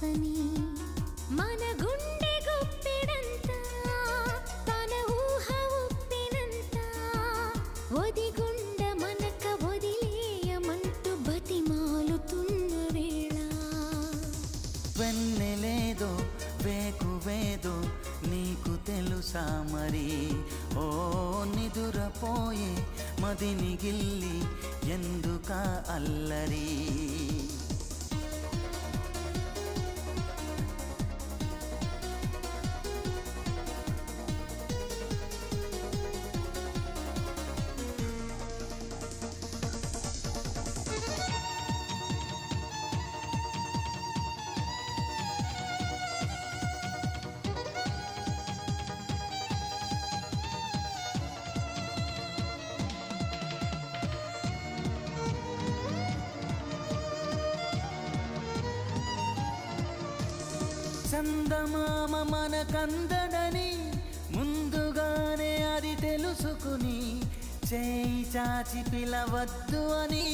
శ్వాసని మన గుండె గుప్పెడంతా తన ఊహ ఉప్పినంత ఒదిగుండ మనక వదిలేయమంటూ బతిమాలుతున్న వేళ వెన్నెలేదో వేకువేదో నీకు తెలుసా మరి ఓ నిదురపోయే మదిని గిల్లి ఎందుకా అల్లరి చందమామ మనకందడని ముందుగానే అది తెలుసుకుని చేయి చాచి పిలవద్దు అని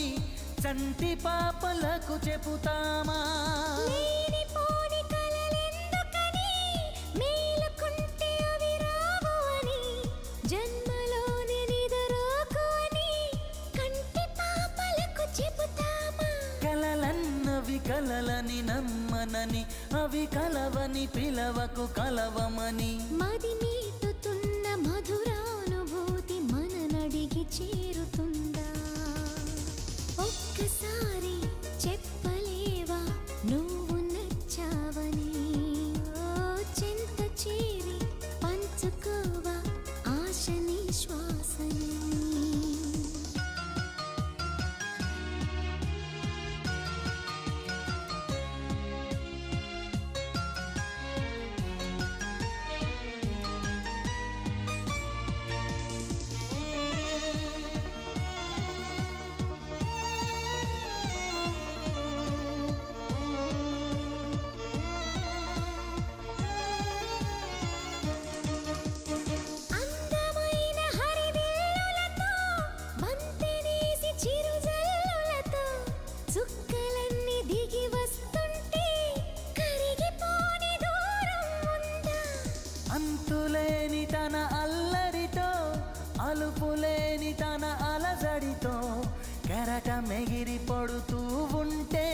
చంటి పాపలకు చెబుతామా లేనిపోని కలలెందుకని మేలుకుంటే అవి రావు అని జన్మలోని నిదురోకు అని కంటి పాపలకు చెబుతామా కలలన్నవి కలలని నమ్మనని అవి కలవని పిలవకు కలవమని మది మీటుతున్న మధురానుభూతి మననడిగి చేరుతుందా ఒక్కసారి చెప్పలేవా నువ్వు నచ్చావని ఓ చింత చేరి పంచుకోవా ఆశని శ్వాసని అంతులేని తన అల్లరితో అలుపులేని తన అలజడితో కెరటం ఎగిరి పడుతూ ఉంటే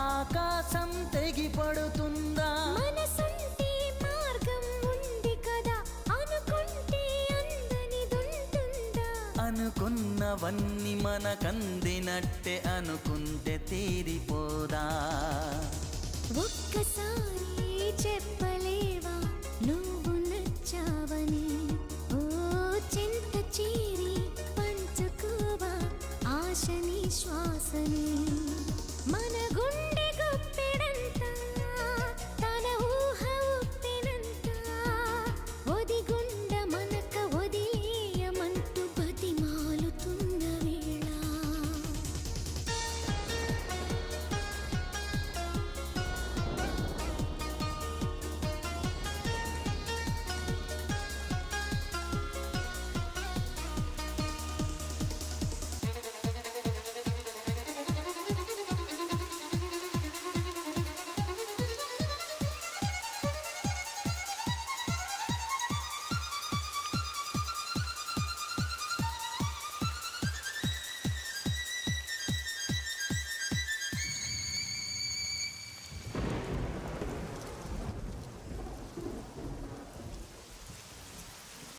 ఆకాశం తెగి పడుతుందా మనసుంటే మార్గం ఉంది కదా అనుకుంటే అందనిదుంటుందా అనుకున్నవన్నీ మనకందినట్టే అనుకుంటే తీరి